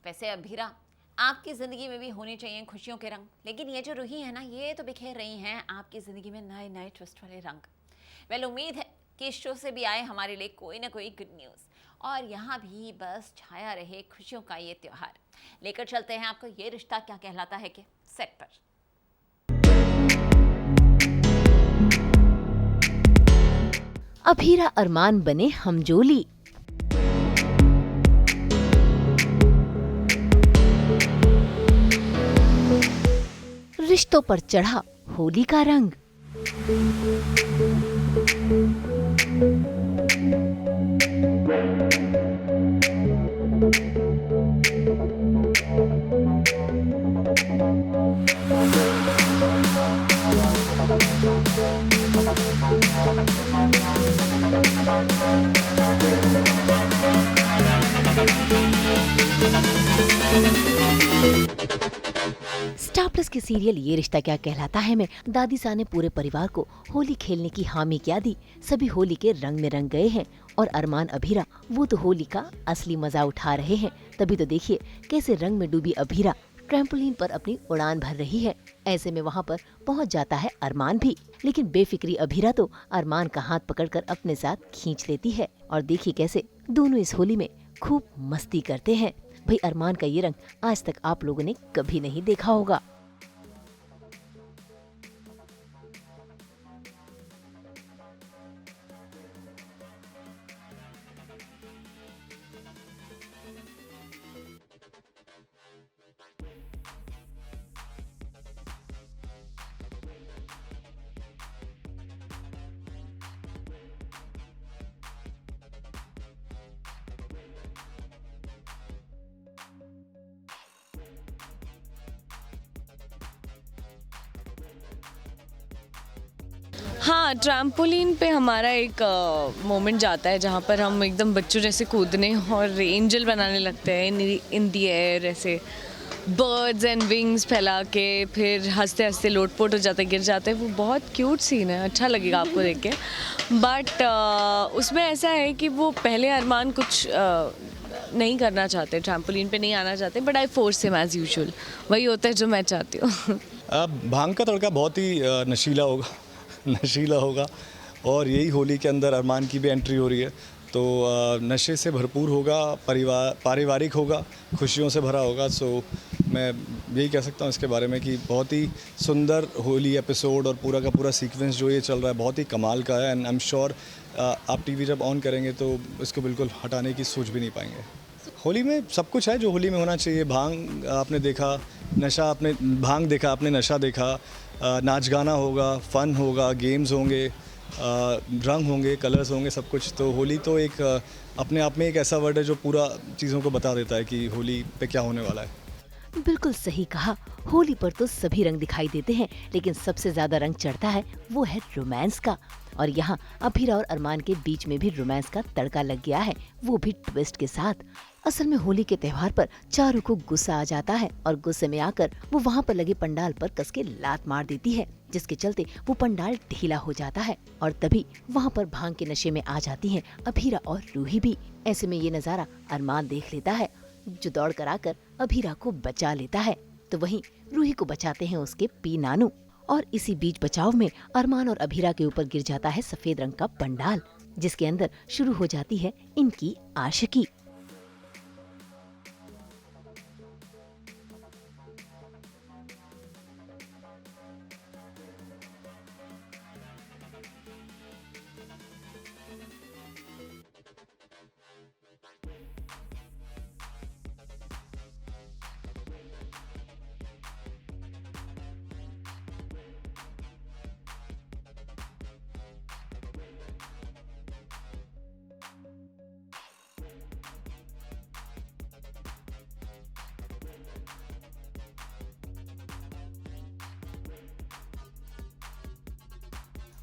वैसे अभीरा, आपकी ज़िंदगी में भी होने चाहिए खुशियों के रंग, लेकिन ये जो रूही है ना, ये तो बिखेर रही हैं आपकी ज़िंदगी में नए नए ट्विस्ट वाले रंग। वेल, उम्मीद है कि इस शो से भी आए हमारे लिए कोई ना कोई गुड न्यूज़, और यहाँ भी बस छाया रहे खुशियों का ये त्यौहार। लेकर चलते हैं आपको ये रिश्ता क्या कहलाता है कि सेट पर। अभीरा अरमान बने हमजोली। रिश्तों पर चढ़ा होली का रंग। स्टार प्लस के सीरियल ये रिश्ता क्या कहलाता है में दादी सा ने पूरे परिवार को होली खेलने की हामी क्या दी। सभी होली के रंग में रंग गए हैं और अरमान अभीरा वो तो होली का असली मजा उठा रहे हैं। तभी तो देखिए कैसे रंग में डूबी अभीरा ट्रैम्पोलिन पर अपनी उड़ान भर रही है। ऐसे में वहाँ पर पहुँच जाता है अरमान भी, लेकिन बेफिक्री अभीरा तो अरमान का हाथ पकड़कर अपने साथ खींच लेती है और देखिए कैसे दोनों इस होली में खूब मस्ती करते हैं। भाई अरमान का ये रंग आज तक आप लोगों ने कभी नहीं देखा होगा। हाँ, ट्रैम्पोलिन पे हमारा एक मोमेंट जाता है जहाँ पर हम एकदम बच्चों जैसे कूदने और एंजल बनाने लगते हैं इन दी एयर, ऐसे बर्ड्स एंड विंग्स फैला के फिर हंसते हंसते लोटपोट हो जाते गिर जाते हैं। वो बहुत क्यूट सीन है, अच्छा लगेगा आपको देख के। बट उसमें ऐसा है कि वो पहले अरमान कुछ नहीं करना चाहते, ट्रैम्पोलिन पे नहीं आना चाहते, but I force him as usual. वही होता है जो मैं चाहती हूँ। भांग का तड़का बहुत ही नशीला होगा और यही होली के अंदर अरमान की भी एंट्री हो रही है। तो नशे से भरपूर होगा, पारिवारिक होगा, खुशियों से भरा होगा। सो मैं यही कह सकता हूँ इसके बारे में कि बहुत ही सुंदर होली एपिसोड और पूरा का पूरा सीक्वेंस जो ये चल रहा है बहुत ही कमाल का है। एंड आई एम श्योर आप टीवी जब ऑन करेंगे तो इसको बिल्कुल हटाने की सोच भी नहीं पाएंगे। होली में सब कुछ है जो होली में होना चाहिए। भांग आपने देखा, नशा आपने भांग देखा, आपने नशा देखा, नाच गाना होगा, फन होगा, गेम्स होंगे, रंग होंगे, कलर्स होंगे, सब कुछ। तो होली तो एक अपने आप में एक ऐसा वर्ड है जो पूरा चीज़ों को बता देता है कि होली पे क्या होने वाला है। बिल्कुल सही कहा। होली पर तो सभी रंग दिखाई देते हैं, लेकिन सबसे ज्यादा रंग चढ़ता है वो है रोमांस का। और यहाँ अभीरा और अरमान के बीच में भी रोमांस का तड़का लग गया है, वो भी ट्विस्ट के साथ। असल में होली के त्योहार पर चारू को गुस्सा आ जाता है और गुस्से में आकर वो वहाँ पर लगे पंडाल पर कस के लात मार देती है, जिसके चलते वो पंडाल ढीला हो जाता है और तभी वहाँ पर भांग के नशे में आ जाती हैं अभीरा और रूही भी। ऐसे में ये नजारा अरमान देख लेता है, जो दौड़ कर आकर अभीरा को बचा लेता है। तो वहीं रूही को बचाते हैं उसके पी नानू। और इसी बीच बचाव में अरमान और अभीरा के ऊपर गिर जाता है सफेद रंग का पंडाल, जिसके अंदर शुरू हो जाती है इनकी आशिकी।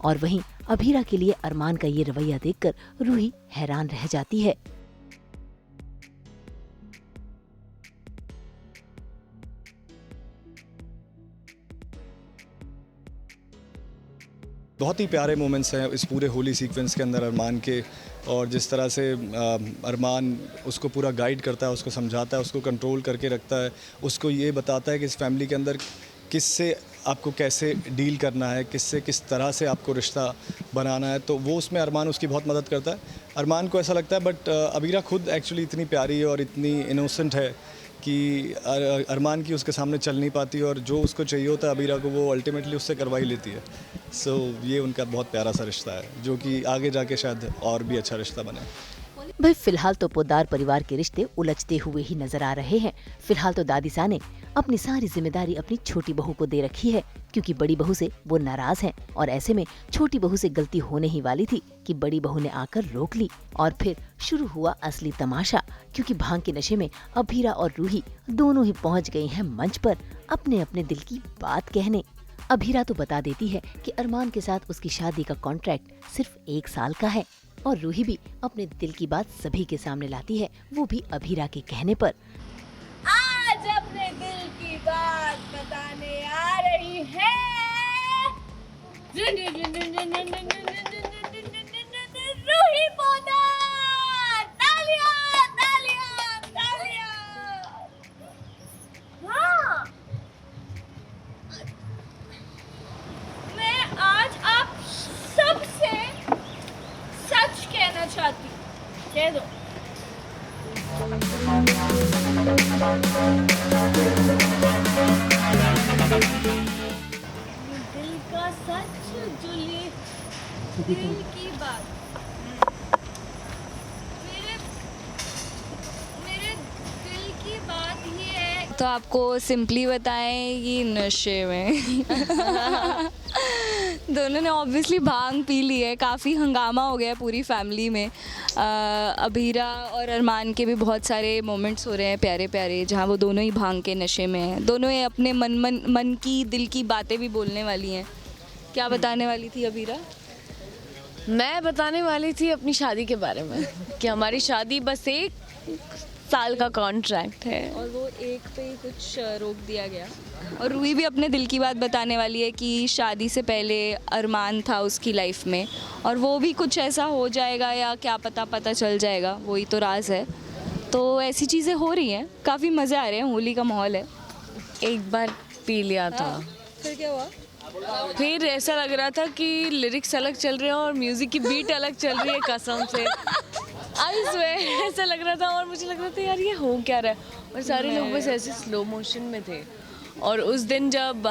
और वहीं अभीरा के लिए अरमान का ये रवैया देखकर रूही हैरान रह जाती है। बहुत ही प्यारे मोमेंट्स हैं इस पूरे होली सीक्वेंस के अंदर अरमान के, और जिस तरह से अरमान उसको पूरा गाइड करता है, उसको समझाता है, उसको कंट्रोल करके रखता है, उसको ये बताता है कि इस फैमिली के अंदर किससे आपको कैसे डील करना है, किससे किस तरह से आपको रिश्ता बनाना है। तो वो उसमें अरमान उसकी बहुत मदद करता है। अरमान को ऐसा लगता है, बट अबीरा खुद एक्चुअली इतनी प्यारी और इतनी इनोसेंट है कि अरमान की उसके सामने चल नहीं पाती, और जो उसको चाहिए होता है अबीरा को वो अल्टीमेटली उससे करवा ही लेती है। सो ये उनका बहुत प्यारा सा रिश्ता है जो कि आगे जाके शायद और भी अच्छा रिश्ता बने। भाई फिलहाल तो पोद्दार परिवार के रिश्ते उलझते हुए ही नजर आ रहे हैं। फिलहाल तो दादी सा ने अपनी सारी जिम्मेदारी अपनी छोटी बहू को दे रखी है, क्योंकि बड़ी बहू से वो नाराज हैं, और ऐसे में छोटी बहू से गलती होने ही वाली थी कि बड़ी बहू ने आकर रोक ली। और फिर शुरू हुआ असली तमाशा, क्योंकि भांग के नशे में अभीरा और रूही दोनों ही पहुंच गई हैं मंच पर अपने अपने दिल की बात कहने। अभीरा तो बता देती है कि अरमान के साथ उसकी शादी का कॉन्ट्रैक्ट सिर्फ 1 साल का है, और रूही भी अपने दिल की बात सभी के सामने लाती है, वो भी अभीरा के कहने पर। आज अपने दिल की बात बताने आ रही है रूही पोद्दार। तालियां तालियां तालियां। हाँ, मैं आज आप सबसे सच कहना चाहती हूँ। कह दो। दिल का सच जुली, दिल की बात। मेरे दिल की बात ये है। तो आपको सिंपली बताएं कि नशे में दोनों ने ऑब्वियसली भांग पी ली है, काफ़ी हंगामा हो गया है पूरी फैमिली में। अभीरा और अरमान के भी बहुत सारे मोमेंट्स हो रहे हैं प्यारे प्यारे, जहाँ वो दोनों ही भांग के नशे में हैं। दोनों ही अपने मन की दिल की बातें भी बोलने वाली हैं। क्या बताने वाली थी अभीरा? मैं बताने वाली थी अपनी शादी के बारे में कि हमारी शादी बस 1 साल का कॉन्ट्रैक्ट है, और वो एक पे ही कुछ रोक दिया गया। और रूही भी अपने दिल की बात बताने वाली है कि शादी से पहले अरमान था उसकी लाइफ में, और वो भी कुछ ऐसा हो जाएगा या क्या पता चल जाएगा, वही तो राज है। तो ऐसी चीज़ें हो रही हैं, काफ़ी मज़े आ रहे हैं, होली का माहौल है। एक बार पी लिया था। फिर क्या हुआ? फिर ऐसा लग रहा था कि लिरिक्स अलग चल रहे हैं और म्यूज़िक की बीट अलग चल रही है, कसम से आई स्वेयर ऐसा लग रहा था। और मुझे लग रहा था यार ये हो क्या रहा है, और सारे लोग बस ऐसे स्लो मोशन में थे। और उस दिन जब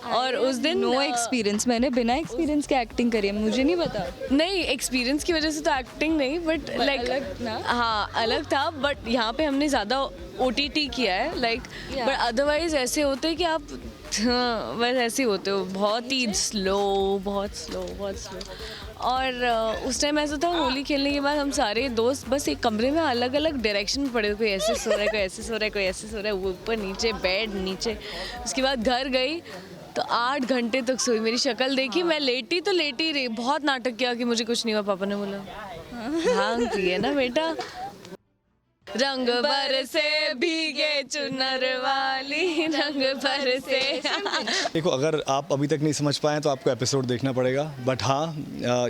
और उस दिन नो एक्सपीरियंस, मैंने बिना एक्सपीरियंस के एक्टिंग करी है, मुझे नहीं पता। नहीं, एक्सपीरियंस की वजह से तो एक्टिंग नहीं, बट लाइक अलग ना? हाँ अलग था, बट यहाँ पे हमने ज़्यादा OTT किया है लाइक। बट अदरवाइज ऐसे होते हैं कि आप बस ऐसे होते हो, बहुत ही स्लो, बहुत स्लो। और उस टाइम ऐसा था, होली खेलने के बाद हम सारे दोस्त बस एक कमरे में अलग अलग डायरेक्शन में पड़े, कोई ऐसे सो रहा है, कोई ऐसे सो रहा है, कोई ऐसे सो रहा है, ऊपर नीचे बेड नीचे। उसके बाद घर गई तो 8 घंटे तक सोई। मेरी शक्ल देखी, मैं लेटी तो लेटी रही, बहुत नाटक किया कि मुझे कुछ नहीं हुआ। पापा ने बोला भांग पिए ना बेटा, रंग बरसे भीगे चुनर वाली, रंग बरसे। देखो, अगर आप अभी तक नहीं समझ पाए तो आपको एपिसोड देखना पड़ेगा। बट हाँ,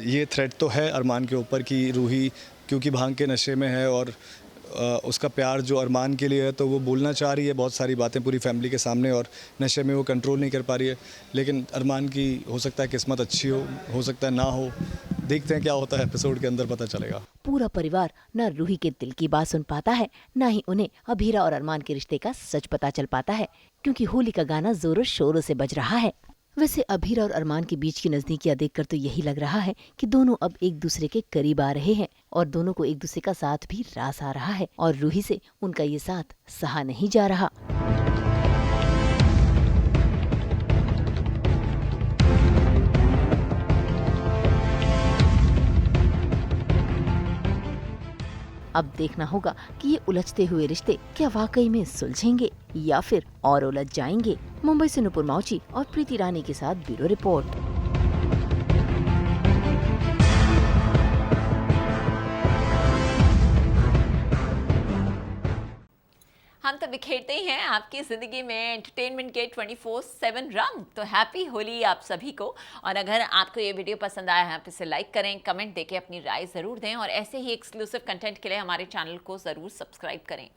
ये थ्रेट तो है अरमान के ऊपर कि रूही क्योंकि भांग के नशे में है और उसका प्यार जो अरमान के लिए है, तो वो बोलना चाह रही है बहुत सारी बातें पूरी फैमिली के सामने, और नशे में वो कंट्रोल नहीं कर पा रही है। लेकिन अरमान की हो सकता है किस्मत अच्छी हो सकता है ना हो। देखते हैं क्या होता है, एपिसोड के अंदर पता चलेगा। पूरा परिवार न रूही के दिल की बात सुन पाता है, न ही उन्हें अभीरा और अरमान के रिश्ते का सच पता चल पाता है, क्योंकि होली का गाना जोरों शोरों से बज रहा है। वैसे अभीरा और अरमान के बीच की नजदीकियां देखकर तो यही लग रहा है कि दोनों अब एक दूसरे के करीब आ रहे हैं, और दोनों को एक दूसरे का साथ भी रास आ रहा है, और रूही से उनका ये साथ सहा नहीं जा रहा। अब देखना होगा कि ये उलझते हुए रिश्ते क्या वाकई में सुलझेंगे या फिर और उलझ जाएंगे। मुंबई से नुपुर माउची और प्रीति रानी के साथ ब्यूरो रिपोर्ट। हम तो बिखेरते ही हैं आपकी ज़िंदगी में एंटरटेनमेंट के 24/7 रंग। तो हैप्पी होली आप सभी को। और अगर आपको ये वीडियो पसंद आया है आप इसे लाइक करें, कमेंट देके अपनी राय ज़रूर दें और ऐसे ही एक्सक्लूसिव कंटेंट के लिए हमारे चैनल को ज़रूर सब्सक्राइब करें।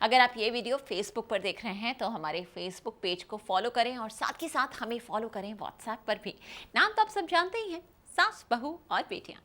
अगर आप ये वीडियो फेसबुक पर देख रहे हैं तो हमारे फेसबुक पेज को फॉलो करें और साथ ही साथ हमें फॉलो करें व्हाट्सएप पर भी। नाम तो आप सब जानते ही हैं, सास, बहू और बेटियाँ।